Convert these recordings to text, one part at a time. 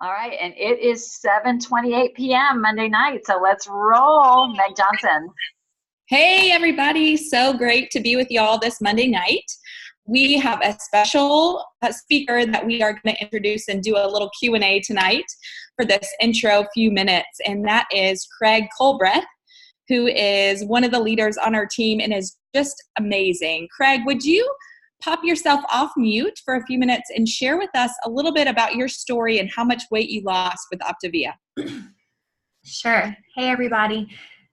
All right, and it is 7:28 p.m. Monday night, so let's roll. Meg Johnson. Hey everybody, so great to be with y'all this Monday night. We have a special speaker that we are going to introduce and do a little Q&A tonight for this intro few minutes, and that is Craig Colbreth, who is one of the leaders on our team and is just amazing. Craig, would you pop yourself off mute for a few minutes and share with us a little bit about your story and how much weight you lost with Optavia? Sure. Hey everybody.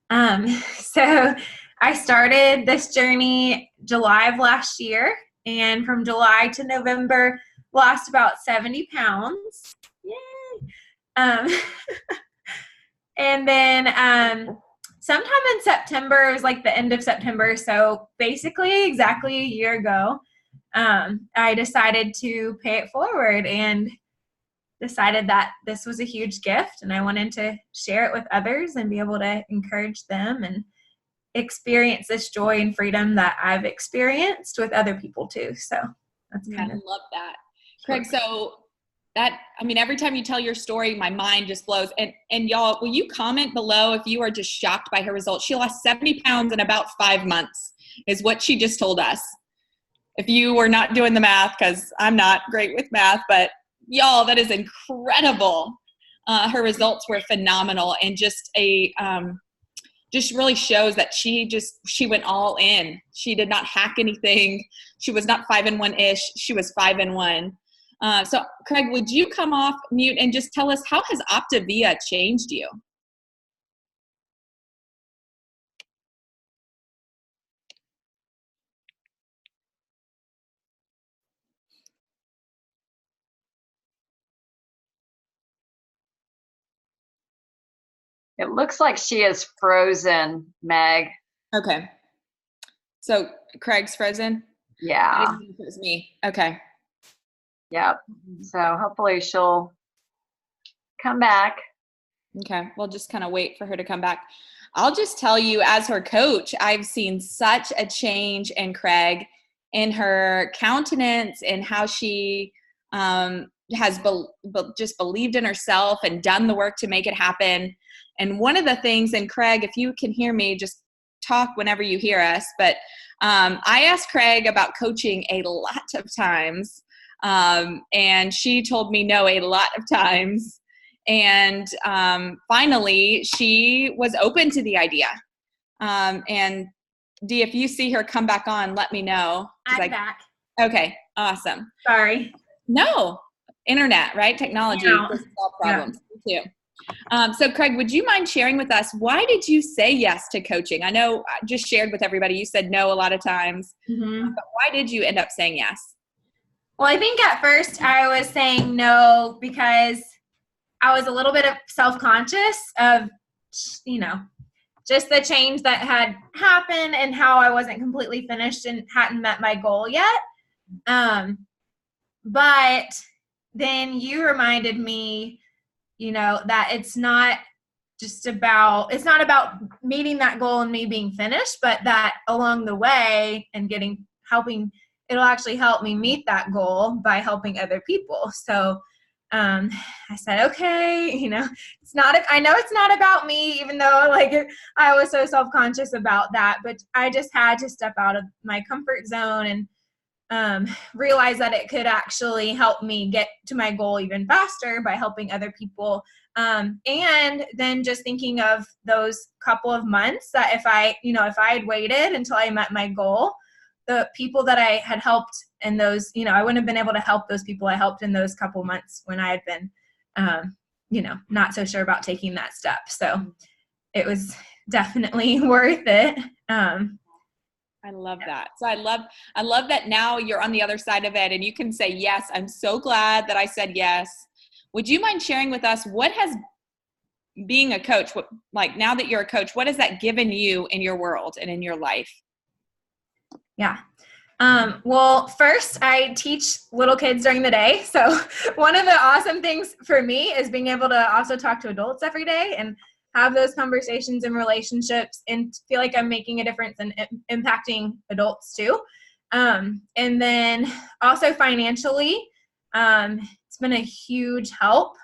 So I started this journey July of last year, and from July to November lost about 70 pounds. Yay! And then sometime in September, it was like the end of September, so basically exactly a year ago, I decided to pay it forward and decided that this was a huge gift and I wanted to share it with others and be able to encourage them and experience this joy and freedom that I've experienced with other people too. So that's kind of. I love that. Craig, so that, I mean, every time you tell your story, my mind just blows. And y'all, will you comment below if you are just shocked by her results? She lost 70 pounds in about 5 months is what she just told us. If you were not doing the math, because I'm not great with math, but y'all, that is incredible. Her results were phenomenal, and just really shows that she went all in. She did not hack anything. She was not 5-in-1-ish. She was 5-in-1. So Craig, would you come off mute and just tell us, how has Optavia changed you? It looks like she is frozen, Meg. Okay. So Craig's frozen? Yeah. I didn't think it was me. Okay. Yep. So hopefully she'll come back. Okay. We'll just kind of wait for her to come back. I'll just tell you, as her coach, I've seen such a change in Craig, in her countenance, and how she has just believed in herself and done the work to make it happen. And one of the things, and Craig, if you can hear me, just talk whenever you hear us, but I asked Craig about coaching a lot of times, and she told me no a lot of times. And finally, she was open to the idea. And Dee, if you see her come back on, let me know. I'm back. Okay, awesome. Sorry. No, internet, right? Technology doesn't solve problems. Me too. So Craig, would you mind sharing with us, why did you say yes to coaching? I know I just shared with everybody, you said no a lot of times, but why did you end up saying yes? Well, I think at first I was saying no because I was a little bit of self-conscious of, just the change that had happened and how I wasn't completely finished and hadn't met my goal yet. But then you reminded me, that it's not about meeting that goal and me being finished, but that along the way and it'll actually help me meet that goal by helping other people. So I said, okay, I know it's not about me, even though I was so self-conscious about that, but I just had to step out of my comfort zone and realize that it could actually help me get to my goal even faster by helping other people. And then just thinking of those couple of months that if I had waited until I met my goal, the people that I had helped in those, I wouldn't have been able to help those people I helped in those couple months when I had been, not so sure about taking that step. So it was definitely worth it. I love that. So I love that now you're on the other side of it and you can say, yes, I'm so glad that I said yes. Would you mind sharing with us, what has being a coach, now that you're a coach, what has that given you in your world and in your life? Yeah. Well, first I teach little kids during the day. So one of the awesome things for me is being able to also talk to adults every day and have those conversations and relationships and feel like I'm making a difference and impacting adults too. And then also financially, it's been a huge help.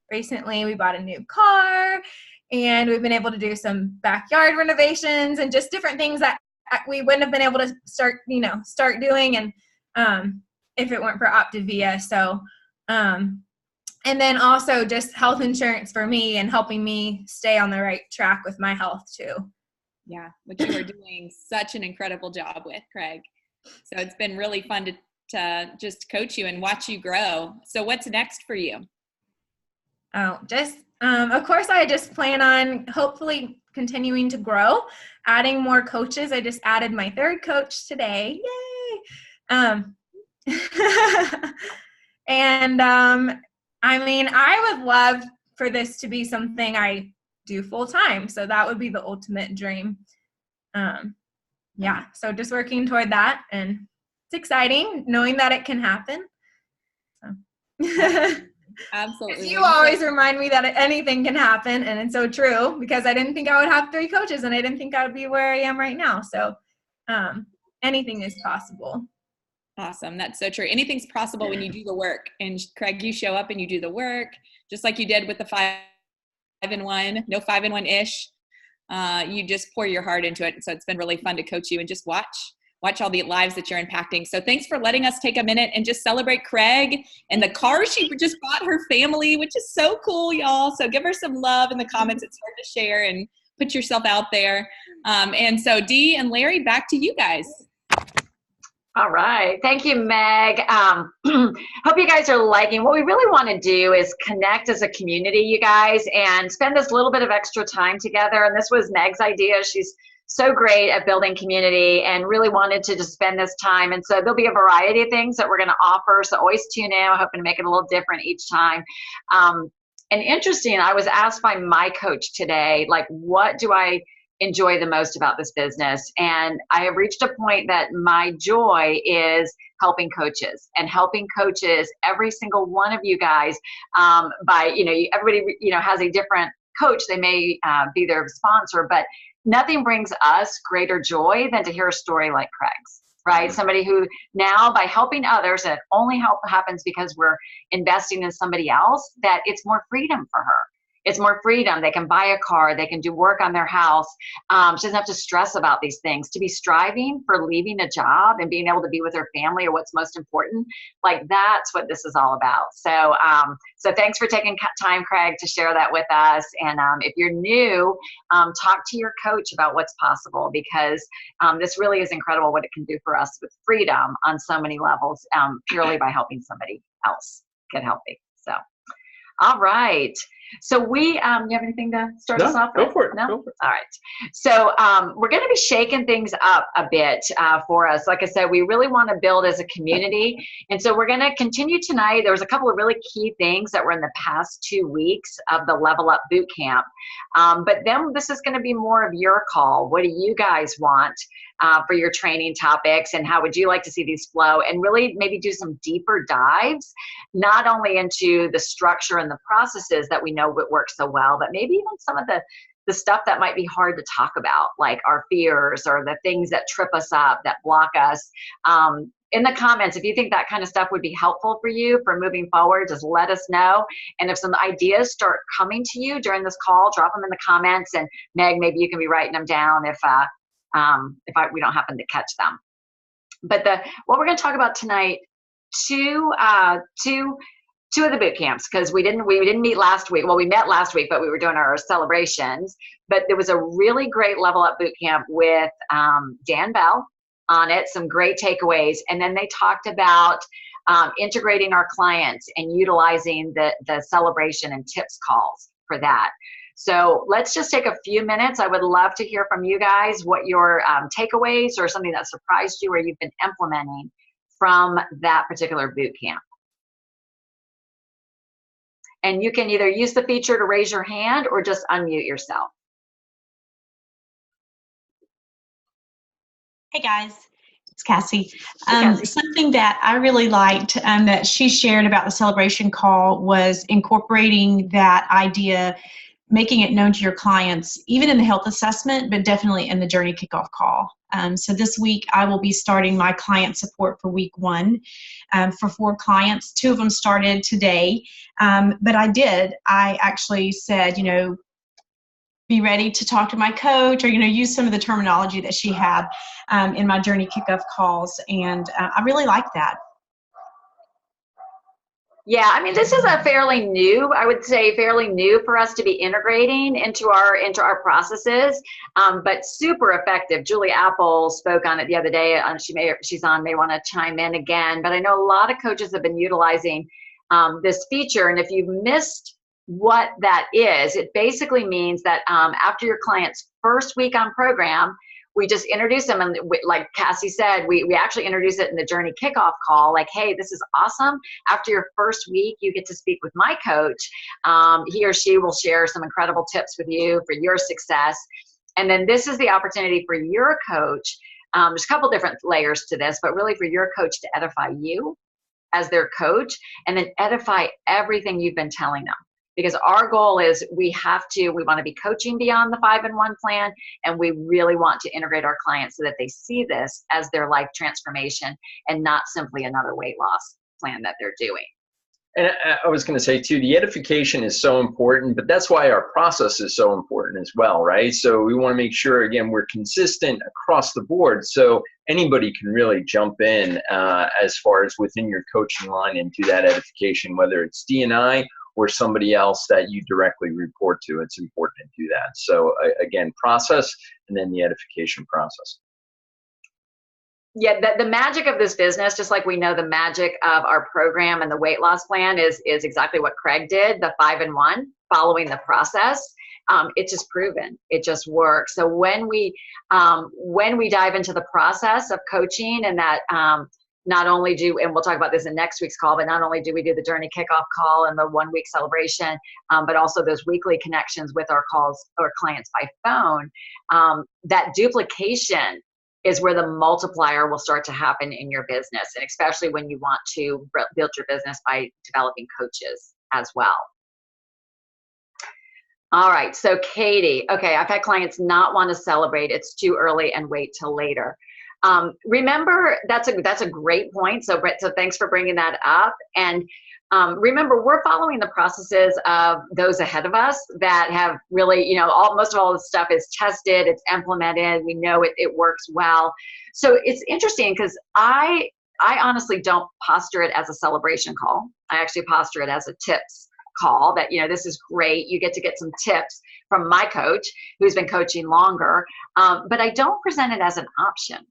Recently we bought a new car, and we've been able to do some backyard renovations and just different things that we wouldn't have been able to start doing, and if it weren't for Optavia. So and then also just health insurance for me and helping me stay on the right track with my health too. Yeah, which you are doing such an incredible job with, Craig. So it's been really fun to just coach you and watch you grow. So what's next for you? Oh, just of course, I just plan on hopefully continuing to grow, adding more coaches. I just added my 3rd coach today. Yay! And I mean, I would love for this to be something I do full time. So that would be the ultimate dream. Yeah, so just working toward that, and it's exciting knowing that it can happen. So. Absolutely. You always remind me that anything can happen, and it's so true, because I didn't think I would have 3 coaches, and I didn't think I would be where I am right now. So anything is possible. Awesome. That's so true. Anything's possible when you do the work. And Craig, you show up and you do the work, just like you did with the 5-in-1, no 5-in-1-ish. You just pour your heart into it. So it's been really fun to coach you and just watch all the lives that you're impacting. So thanks for letting us take a minute and just celebrate Craig and the car she just bought her family, which is so cool, y'all. So give her some love in the comments. It's hard to share and put yourself out there. And so Dee and Larry, back to you guys. All right. Thank you, Meg. Hope you guys are liking. What we really want to do is connect as a community, you guys, and spend this little bit of extra time together. And this was Meg's idea. She's so great at building community and really wanted to just spend this time. And so there'll be a variety of things that we're going to offer. So always tune in. I'm hoping to make it a little different each time. And interesting, I was asked by my coach today, like, what do I enjoy the most about this business? And I have reached a point that my joy is helping coaches, and helping coaches, every single one of you guys, by, everybody, has a different coach. They may be their sponsor, but nothing brings us greater joy than to hear a story like Craig's, right? Somebody who now, by helping others, and it only happens because we're investing in somebody else, that it's more freedom for her. It's more freedom. They can buy a car. They can do work on their house. She doesn't have to stress about these things. To be striving for leaving a job and being able to be with her family, or what's most important, like, that's what this is all about. So, so thanks for taking time, Craig, to share that with us. And if you're new, talk to your coach about what's possible, because this really is incredible what it can do for us with freedom on so many levels, purely by helping somebody else get healthy. So, all right. So you have anything to start us off with? Go for it. No? Go for it. All right. So we're going to be shaking things up a bit for us. Like I said, we really want to build as a community. And so we're going to continue tonight. There was a couple of really key things that were in the past 2 weeks of the Level Up Boot Camp. But then this is going to be more of your call. What do you guys want for your training topics, and how would you like to see these flow? And really maybe do some deeper dives, not only into the structure and the processes that we know what works so well, but maybe even some of the stuff that might be hard to talk about, like our fears or the things that trip us up, that block us. In the comments, if you think that kind of stuff would be helpful for you for moving forward, just let us know. And if some ideas start coming to you during this call, drop them in the comments. And Meg, maybe you can be writing them down if we don't happen to catch them. But what we're going to talk about tonight, two of the boot camps, because we didn't meet last week. Well, we met last week, but we were doing our celebrations. But there was a really great Level Up boot camp with Dan Bell on it, some great takeaways. And then they talked about integrating our clients and utilizing the celebration and tips calls for that. So let's just take a few minutes. I would love to hear from you guys what your takeaways or something that surprised you or you've been implementing from that particular boot camp. And you can either use the feature to raise your hand or just unmute yourself. Hey guys, it's Cassie. Hey, Cassie. Something that I really liked that she shared about the celebration call was incorporating that idea making it known to your clients, even in the health assessment, but definitely in the journey kickoff call. So this week, I will be starting my client support for week 1 for 4 clients. 2 of them started today, but I actually said, be ready to talk to my coach, or use some of the terminology that she had in my journey kickoff calls, and I really like that. Yeah, I mean, this is a fairly new, I would say fairly new for us to be integrating into our processes, but super effective. Julie Apple spoke on it the other day. She's on, may want to chime in again, but I know a lot of coaches have been utilizing this feature, and if you've missed what that is, it basically means that after your client's first week on program, we just introduce them, and like Cassie said, we actually introduce it in the journey kickoff call, like, hey, this is awesome. After your first week, you get to speak with my coach. He or she will share some incredible tips with you for your success. And then this is the opportunity for your coach. There's a couple different layers to this, but really for your coach to edify you as their coach, and then edify everything you've been telling them. Because our goal is we want to be coaching beyond the 5-in-1 plan, and we really want to integrate our clients so that they see this as their life transformation and not simply another weight loss plan that they're doing. And I was going to say too, the edification is so important, but that's why our process is so important as well, right? So we want to make sure, again, we're consistent across the board, so anybody can really jump in as far as within your coaching line and do that edification, whether it's D&I or somebody else that you directly report to. It's important to do that. So again, process, and then the edification process. Yeah, the magic of this business, just like we know the magic of our program and the weight loss plan is exactly what Craig did, the 5-in-1, following the process. It's just proven. It just works. So when we dive into the process of coaching, and that not only and we'll talk about this in next week's call, but not only do we do the journey kickoff call and the 1-week celebration, but also those weekly connections with our clients by phone, that duplication is where the multiplier will start to happen in your business, and especially when you want to build your business by developing coaches as well. All right, so Katie, okay, I've had clients not want to celebrate, it's too early, and wait till later. Remember, that's a great point. So thanks for bringing that up. And remember, we're following the processes of those ahead of us that have really, most of all this stuff is tested, it's implemented, we know it works well. So it's interesting because I honestly don't posture it as a celebration call. I actually posture it as a tips call, that, this is great. You get to get some tips from my coach who's been coaching longer, but I don't present it as an option.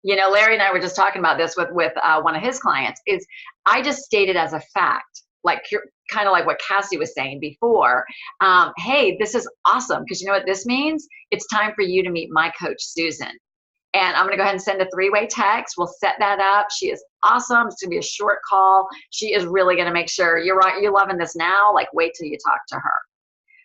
Larry and I were just talking about this with one of his clients, is I just stated as a fact, like kind of like what Cassie was saying before. Hey, this is awesome, because you know what this means? It's time for you to meet my coach, Susan. And I'm going to go ahead and send a 3-way text. We'll set that up. She is awesome. It's going to be a short call. She is really going to make sure you're right. You're loving this now. Like, wait till you talk to her.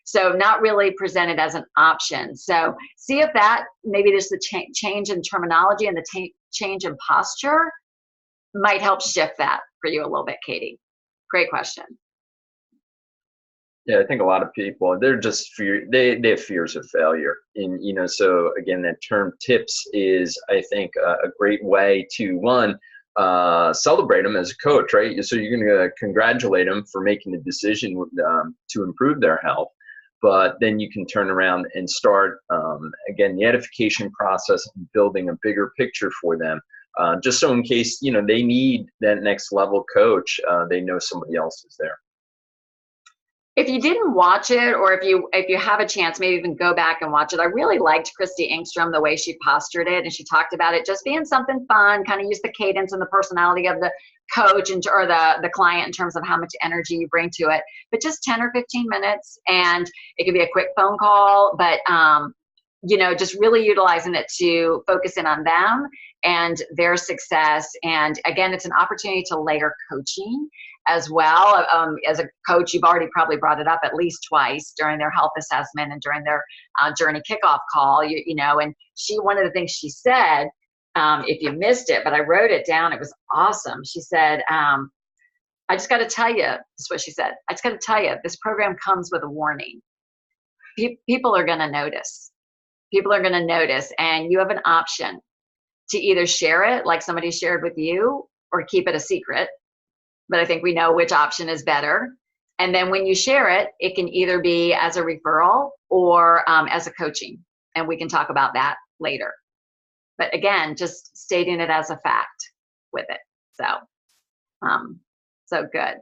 So not really presented as an option. So see if that, maybe there's the change in terminology and the change in posture might help shift that for you a little bit, Katie. Great question. Yeah, I think a lot of people, they're just they have fears of failure. And, so again, that term tips is, I think, a great way to, one, celebrate them as a coach, right? So you're going to congratulate them for making the decision to improve their health. But then you can turn around and start, again, the edification process and building a bigger picture for them. Just so in case, they need that next level coach, they know somebody else is there. If you didn't watch it, or if you have a chance, maybe even go back and watch it. I really liked Christy Engstrom, the way she postured it, and she talked about it just being something fun, kind of use the cadence and the personality of the coach or the client in terms of how much energy you bring to it. But just 10 or 15 minutes, and it could be a quick phone call, but just really utilizing it to focus in on them and their success. And again, it's an opportunity to layer coaching as well. As a coach, you've already probably brought it up at least twice during their health assessment and during their journey kickoff call, and one of the things she said, if you missed it, but I wrote it down, it was awesome. She said, I just got to tell you, this is what she said, I just got to tell you, this program comes with a warning. people are going to notice. People are going to notice, and you have an option to either share it like somebody shared with you or keep it a secret. But I think we know which option is better. And then when you share it, it can either be as a referral or as a coaching. And we can talk about that later. But again, just stating it as a fact with it. So good.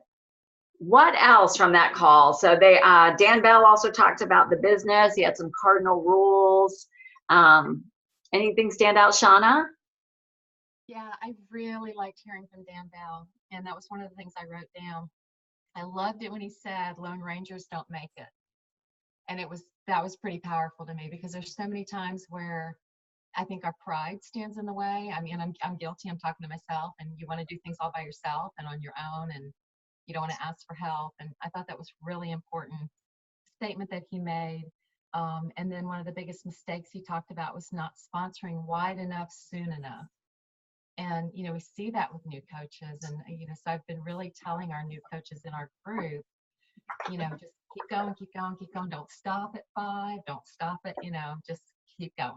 What else from that call? So Dan Bell also talked about the business. He had some cardinal rules. Anything stand out, Shauna? Yeah, I really liked hearing from Dan Bell, and that was one of the things I wrote down. I loved it when he said Lone Rangers don't make it. And that was pretty powerful to me, because there's so many times where I think our pride stands in the way. I mean, I'm guilty. I'm talking to myself, and you want to do things all by yourself and on your own, and you don't want to ask for help. And I thought that was really important statement that he made. And then one of the biggest mistakes he talked about was not sponsoring wide enough soon enough. And, we see that with new coaches. And, so I've been really telling our new coaches in our group, just keep going, keep going, keep going. Don't stop at 5. Don't stop at, just keep going.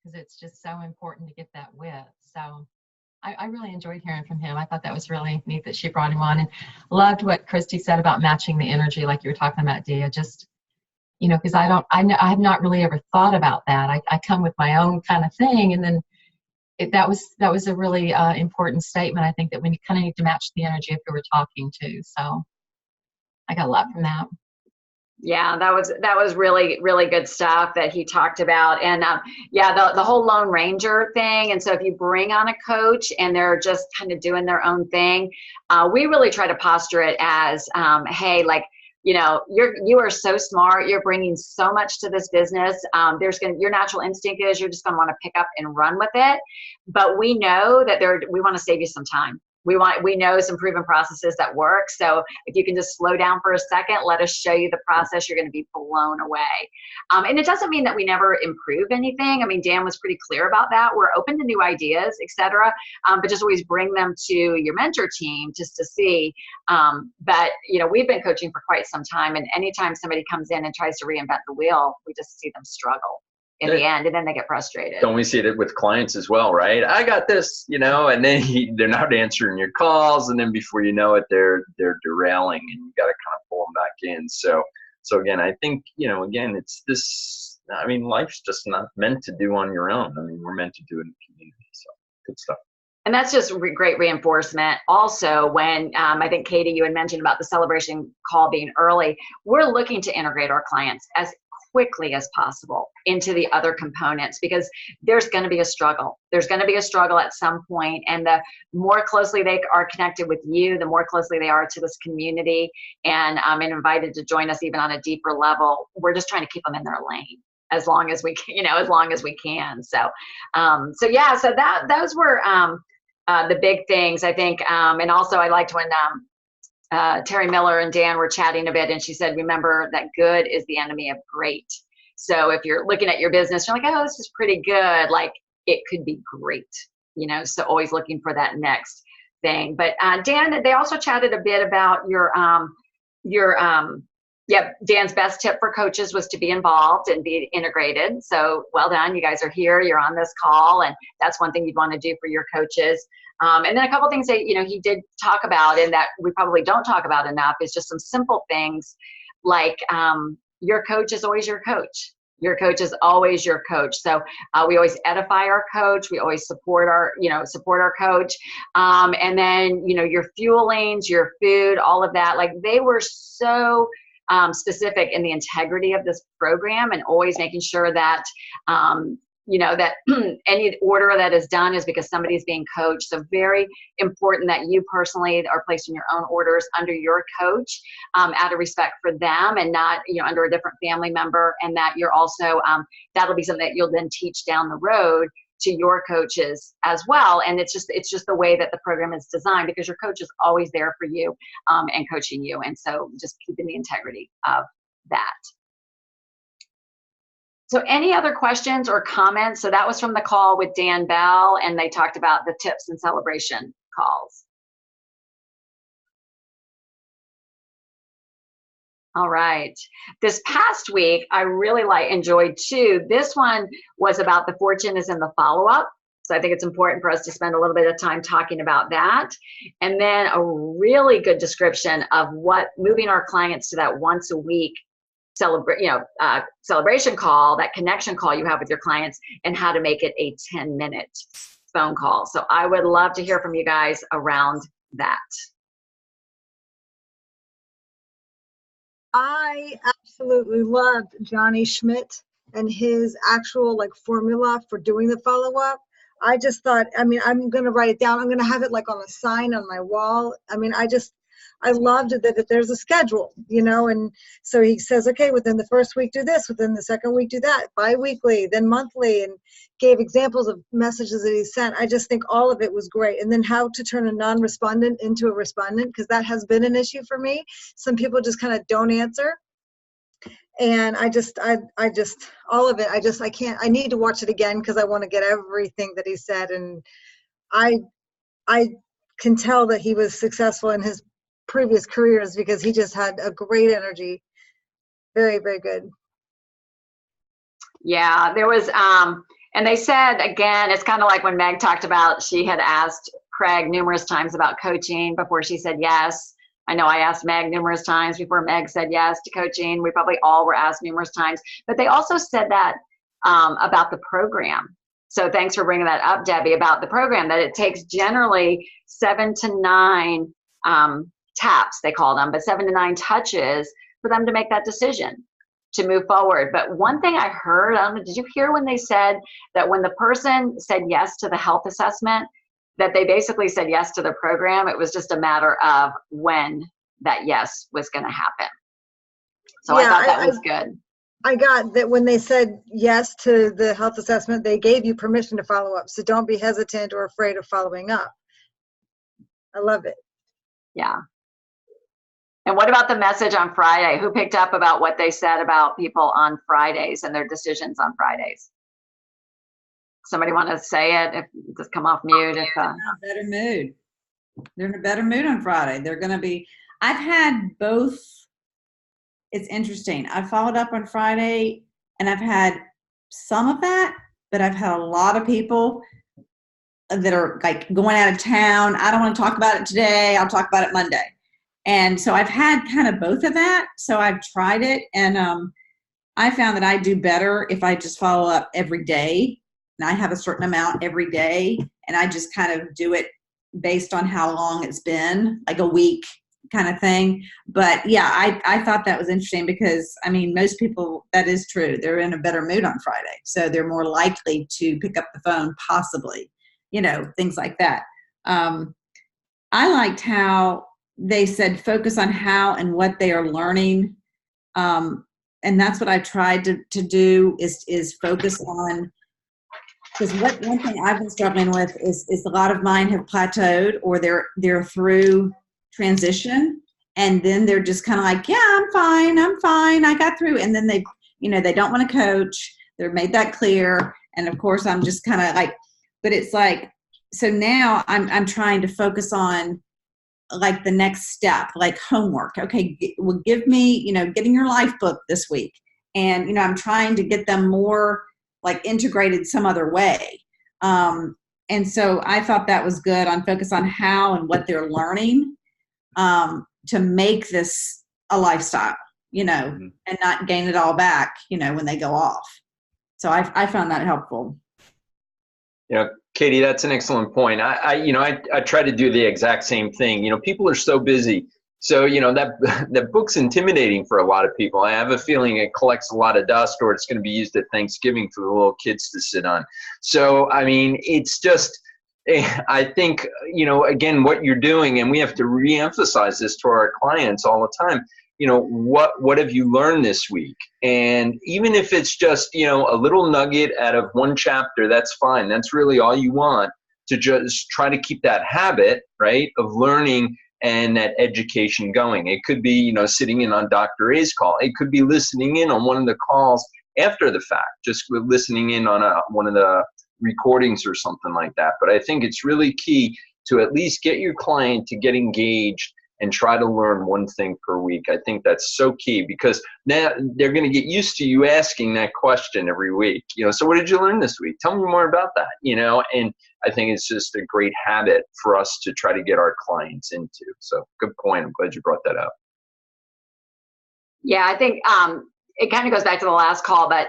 Because it's just so important to get that width. So I really enjoyed hearing from him. I thought that was really neat that she brought him on, and loved what Christy said about matching the energy, like you were talking about, Dia. Just, because I have not really ever thought about that. I come with my own kind of thing, and then that was a really important statement. I think that we kind of need to match the energy of who we're talking to. So I got a lot from that. Yeah, that was really, really good stuff that he talked about. And the whole Lone Ranger thing. And so if you bring on a coach and they're just kind of doing their own thing, we really try to posture it as, hey, like, you are so smart. You're bringing so much to this business. Your natural instinct is you're just going to want to pick up and run with it. But we know that we want to save you some time. We know some proven processes that work. So if you can just slow down for a second, let us show you the process, you're going to be blown away. And it doesn't mean that we never improve anything. I mean, Dan was pretty clear about that. We're open to new ideas, etc. But just always bring them to your mentor team just to see. But, we've been coaching for quite some time. And anytime somebody comes in and tries to reinvent the wheel, we just see them struggle in the end, and then they get frustrated. Don't we see it with clients as well, right? I got this, and then they're not answering your calls, and then before you know it, they're derailing, and you got to kind of pull them back in. So again, I think, again, it's this. I mean, life's just not meant to do on your own. I mean, we're meant to do it in the community. So good stuff. And that's just great reinforcement. Also, when I think, Katie, you had mentioned about the celebration call being early, we're looking to integrate our clients as quickly as possible into the other components, because there's going to be a struggle. There's going to be a struggle at some point, and the more closely they are connected with you, the more closely they are to this community, and invited to join us even on a deeper level. We're just trying to keep them in their lane as long as we can, as long as we can. So those were the big things, I think. And also I liked when Terry Miller and Dan were chatting a bit, and she said, remember that good is the enemy of great. So if you're looking at your business, you're like, oh, this is pretty good. Like, it could be great, so always looking for that next thing. But Dan, they also chatted a bit about Dan's best tip for coaches was to be involved and be integrated. So well done. You guys are here. You're on this call. And that's one thing you'd want to do for your coaches. And then a couple things that, he did talk about, and that we probably don't talk about enough, is just some simple things like your coach is always your coach. Your coach is always your coach. So we always edify our coach. We always support our coach. And then, your fuelings, your food, all of that, like they were so specific in the integrity of this program, and always making sure that, that any order that is done is because somebody's being coached. So very important that you personally are placing your own orders under your coach out of respect for them, and not, under a different family member, and that you're also, that'll be something that you'll then teach down the road to your coaches as well. And it's just the way that the program is designed, because your coach is always there for you and coaching you. And so just keeping the integrity of that. So any other questions or comments? So that was from the call with Dan Bell, and they talked about the tips and celebration calls. All right. This past week, I really enjoyed too. This one was about the fortune is in the follow-up. So I think it's important for us to spend a little bit of time talking about that. And then a really good description of what moving our clients to that once a week celebration call, that connection call you have with your clients, and how to make it a 10-minute phone call. So I would love to hear from you guys around that. I absolutely loved Johnny Schmidt and his actual like formula for doing the follow-up. I just thought, I mean, I'm going to write it down. I'm going to have it like on a sign on my wall. I mean, I loved it that there's a schedule, you know, and so he says, okay, within the first week do this, within the second week do that, bi-weekly, then monthly, and gave examples of messages that he sent. I just think all of it was great. And then how to turn a non-respondent into a respondent, because that has been an issue for me. Some people just kind of don't answer. And I just, all of it, I can't, I need to watch it again because I want to get everything that he said. And I can tell that he was successful in his previous careers because he just had a great energy. Very, very good. Yeah, there was, and they said, again, it's kind of like when Meg talked about, she had asked Craig numerous times about coaching before she said yes. I know I asked Meg numerous times before Meg said yes to coaching. We probably all were asked numerous times, but they also said that about the program. So thanks for bringing that up, Debbie, about the program, that it takes generally 7 to 9 taps, they call them, but 7 to 9 touches for them to make that decision to move forward. But one thing I heard, did you hear when they said that when the person said yes to the health assessment, that they basically said yes to the program? It was just a matter of when that yes was going to happen. So yeah, I thought that was good. I got that when they said yes to the health assessment, they gave you permission to follow up. So don't be hesitant or afraid of following up. I love it. Yeah. And what about the message on Friday? Who picked up about what they said about people on Fridays and their decisions on Fridays? Somebody want to say it? If just come off mute. If they're in a better mood. They're in a better mood on Friday. They're going to be. I've had both. It's interesting. I followed up on Friday, and I've had some of that, but I've had a lot of people that are like going out of town. I don't want to talk about it today. I'll talk about it Monday. And so I've had kind of both of that. So I've tried it, and I found that I do better if I just follow up every day. And I have a certain amount every day, and I just kind of do it based on how long it's been, like a week kind of thing. But yeah, I thought that was interesting because, I mean, most people, that is true. They're in a better mood on Friday. So they're more likely to pick up the phone, possibly, you know, things like that. I liked how they said focus on how and what they are learning. And that's what I tried to do is focus on. Because one thing I've been struggling with is a lot of mine have plateaued, or they're through transition, and then they're just kind of like, yeah, I'm fine, I got through, and then they don't want to coach. They're made that clear, and of course I'm just kind of like, but it's like, so now I'm trying to focus on like the next step, like homework. Okay, well, give me, getting your life book this week, and I'm trying to get them more like integrated some other way. And so I thought that was good on focus on how and what they're learning to make this a lifestyle, and not gain it all back, when they go off. So I found that helpful. Yeah, Katie, that's an excellent point. I try to do the exact same thing. People are so busy. So, that book's intimidating for a lot of people. I have a feeling it collects a lot of dust, or it's going to be used at Thanksgiving for the little kids to sit on. So, I mean, it's just, I think, again, what you're doing, and we have to reemphasize this to our clients all the time, what have you learned this week? And even if it's just, a little nugget out of one chapter, that's fine. That's really all you want, to just try to keep that habit, right, of learning and that education going. It could be, sitting in on Dr. A's call. It could be listening in on one of the calls after the fact, just listening in on one of the recordings or something like that. But I think it's really key to at least get your client to get engaged and try to learn one thing per week. I think that's so key, because now they're going to get used to you asking that question every week. So what did you learn this week? Tell me more about that, and I think it's just a great habit for us to try to get our clients into. So good point. I'm glad you brought that up. Yeah, I think it kind of goes back to the last call, but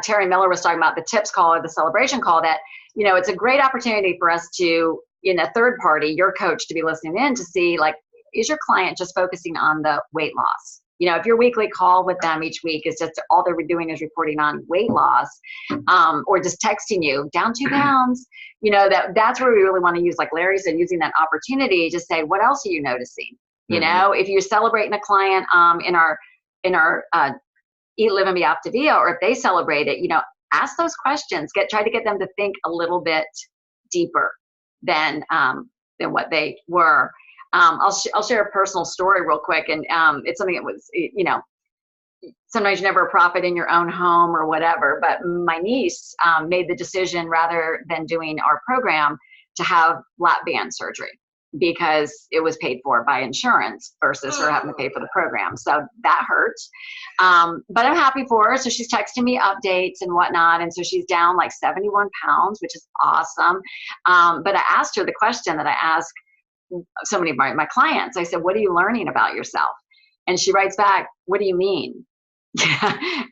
Terry Miller was talking about the tips call or the celebration call, that, it's a great opportunity for us to, in a third party, your coach, to be listening in to see, like, is your client just focusing on the weight loss? If your weekly call with them each week is just all they're doing is reporting on weight loss, or just texting you down 2 pounds, that's where we really want to use, like Larry said, using that opportunity to say, what else are you noticing? If you're celebrating a client in our Eat, Live, and Be Optavia, or if they celebrate it, ask those questions. Try to get them to think a little bit deeper than what they were. I'll share a personal story real quick, and it's something that was, sometimes you're never a prophet in your own home or whatever, but my niece made the decision, rather than doing our program, to have lap band surgery, because it was paid for by insurance versus her having to pay for the program. So that hurts. But I'm happy for her. So she's texting me updates and whatnot. And so she's down like 71 pounds, which is awesome. But I asked her the question that I ask so many of my clients. I said, what are you learning about yourself? And she writes back, what do you mean?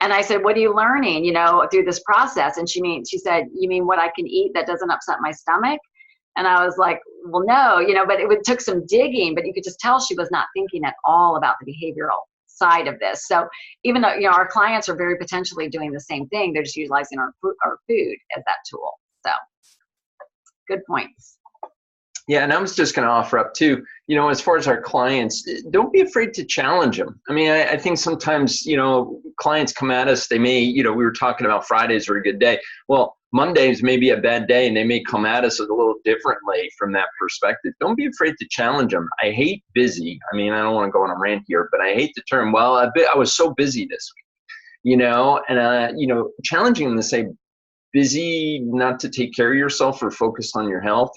And I said, what are you learning, through this process? And she said, you mean what I can eat that doesn't upset my stomach? And I was like, well, no, but it took some digging, but you could just tell she was not thinking at all about the behavioral side of this. So even though, our clients are very potentially doing the same thing, they're just utilizing our food as that tool. So good points. Yeah, and I was just going to offer up too, as far as our clients, don't be afraid to challenge them. I mean, I think sometimes, clients come at us, they may, we were talking about Fridays are a good day. Well, Mondays may be a bad day, and they may come at us a little differently from that perspective. Don't be afraid to challenge them. I hate busy. I mean, I don't want to go on a rant here, but I hate the term, well, I was so busy this week, and, challenging them to say, busy not to take care of yourself or focused on your health,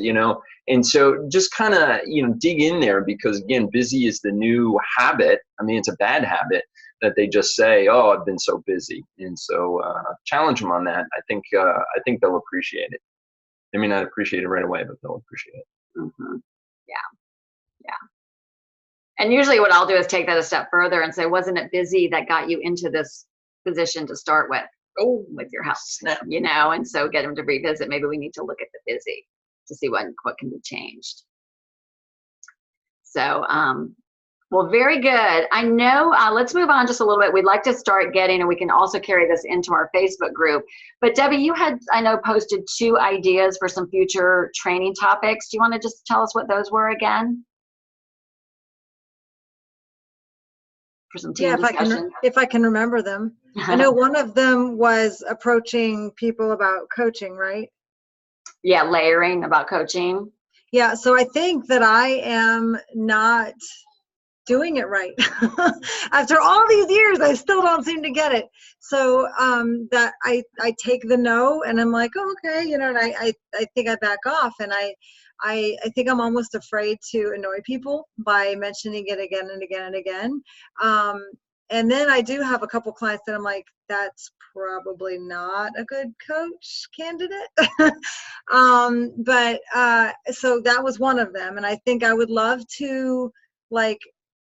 and so just kind of, dig in there, because again, busy is the new habit. I mean, it's a bad habit that they just say, oh, I've been so busy. And so challenge them on that. I think they'll appreciate it. They may not appreciate it right away, but they'll appreciate it. Mm-hmm. Yeah. And usually what I'll do is take that a step further and say, wasn't it busy that got you into this position to start with? Oh, with your health, and so get them to revisit. Maybe we need to look at the busy to see what can be changed. So, well, very good. I know, let's move on just a little bit. We'd like to start getting, and we can also carry this into our Facebook group. But Debbie, you had, I know, posted 2 ideas for some future training topics. Do you want to just tell us what those were again? For some team discussion. If I can remember them. I know one of them was approaching people about coaching, right? Yeah, layering about coaching. Yeah, so I think that I am not doing it right. After all these years, I still don't seem to get it. So that I take the no, and I'm like, oh, okay, and I think I back off, and I think I'm almost afraid to annoy people by mentioning it again and again and again. And then I do have a couple clients that I'm like, that's probably not a good coach candidate. But so that was one of them. And I think I would love to, like,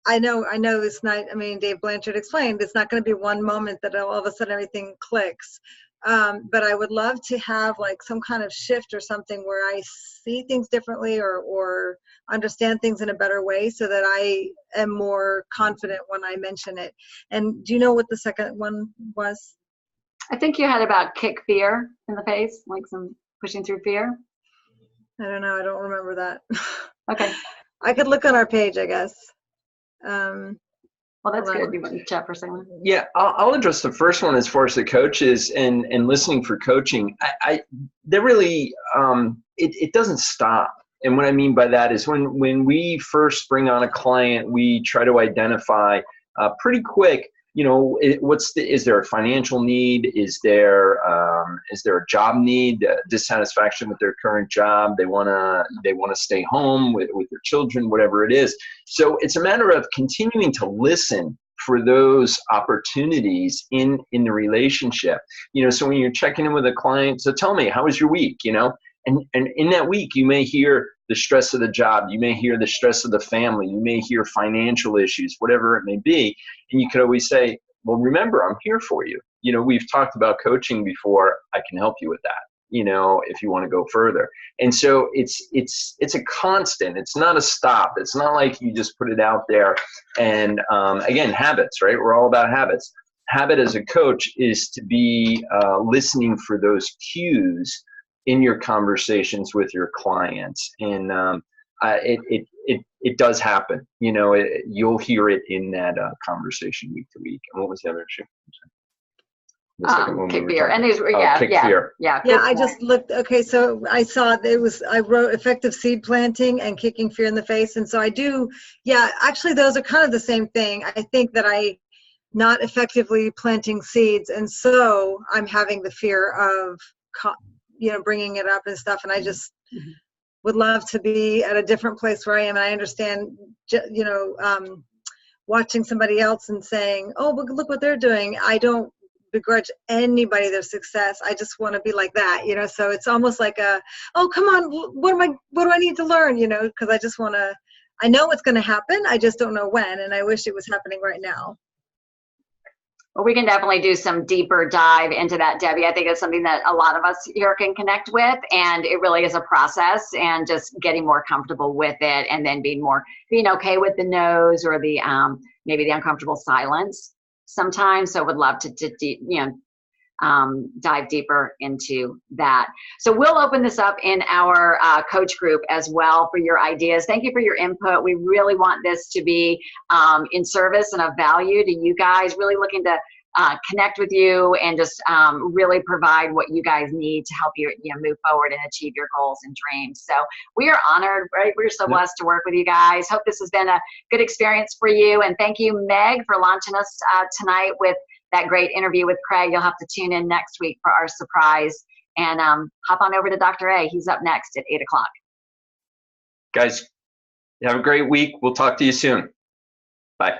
I know it's not, I mean, Dave Blanchard explained, it's not going to be one moment that all of a sudden everything clicks. But I would love to have like some kind of shift or something where I see things differently or understand things in a better way, so that I am more confident when I mention it. And do you know what the second one was? I think you had about kick fear in the face, like some pushing through fear. I don't know. I don't remember that. Okay. I could look on our page, I guess. Well, that's good. You want to chat for a second? Yeah, I'll address the first one as far as the coaches and listening for coaching. They're really, it doesn't stop. And what I mean by that is when we first bring on a client, we try to identify pretty quick, is there a financial need? Is there a job need, dissatisfaction with their current job? They wanna stay home with their children, whatever it is. So it's a matter of continuing to listen for those opportunities in the relationship. So when you're checking in with a client, so tell me, how was your week? And in that week, you may hear the stress of the job, you may hear the stress of the family, you may hear financial issues, whatever it may be. And you could always say, well, remember, I'm here for you. We've talked about coaching before. I can help you with that, if you want to go further. And so it's a constant. It's not a stop. It's not like you just put it out there. And again, habits, right? We're all about habits. Habit as a coach is to be listening for those cues in your conversations with your clients. And it does happen. You'll hear it in that conversation week to week. And what was the other issue? Kick fear. And fear. Yeah. I just looked. Okay, so I saw I wrote effective seed planting and kicking fear in the face. And so I do. Yeah, actually, those are kind of the same thing. I think that I not effectively planting seeds, and so I'm having the fear of bringing it up and stuff. And I just would love to be at a different place where I am. And I understand, watching somebody else and saying, oh, look what they're doing. I don't begrudge anybody their success. I just want to be like that, so it's almost like oh, come on, what do I need to learn, because I just want to, I know it's going to happen. I just don't know when. And I wish it was happening right now. Well, we can definitely do some deeper dive into that, Debbie. I think it's something that a lot of us here can connect with, and it really is a process, and just getting more comfortable with it, and then being okay with the no's or the maybe the uncomfortable silence sometimes. So would love to dive deeper into that. So we'll open this up in our coach group as well for your ideas. Thank you for your input. We really want this to be in service and of value to you guys, really looking to connect with you and just really provide what you guys need to help you move forward and achieve your goals and dreams. So we are honored, right? We're so blessed to work with you guys. Hope this has been a good experience for you. And thank you, Meg, for launching us tonight with that great interview with Craig. You'll have to tune in next week for our surprise. And hop on over to Dr. A. He's up next at 8 o'clock. Guys, have a great week. We'll talk to you soon. Bye.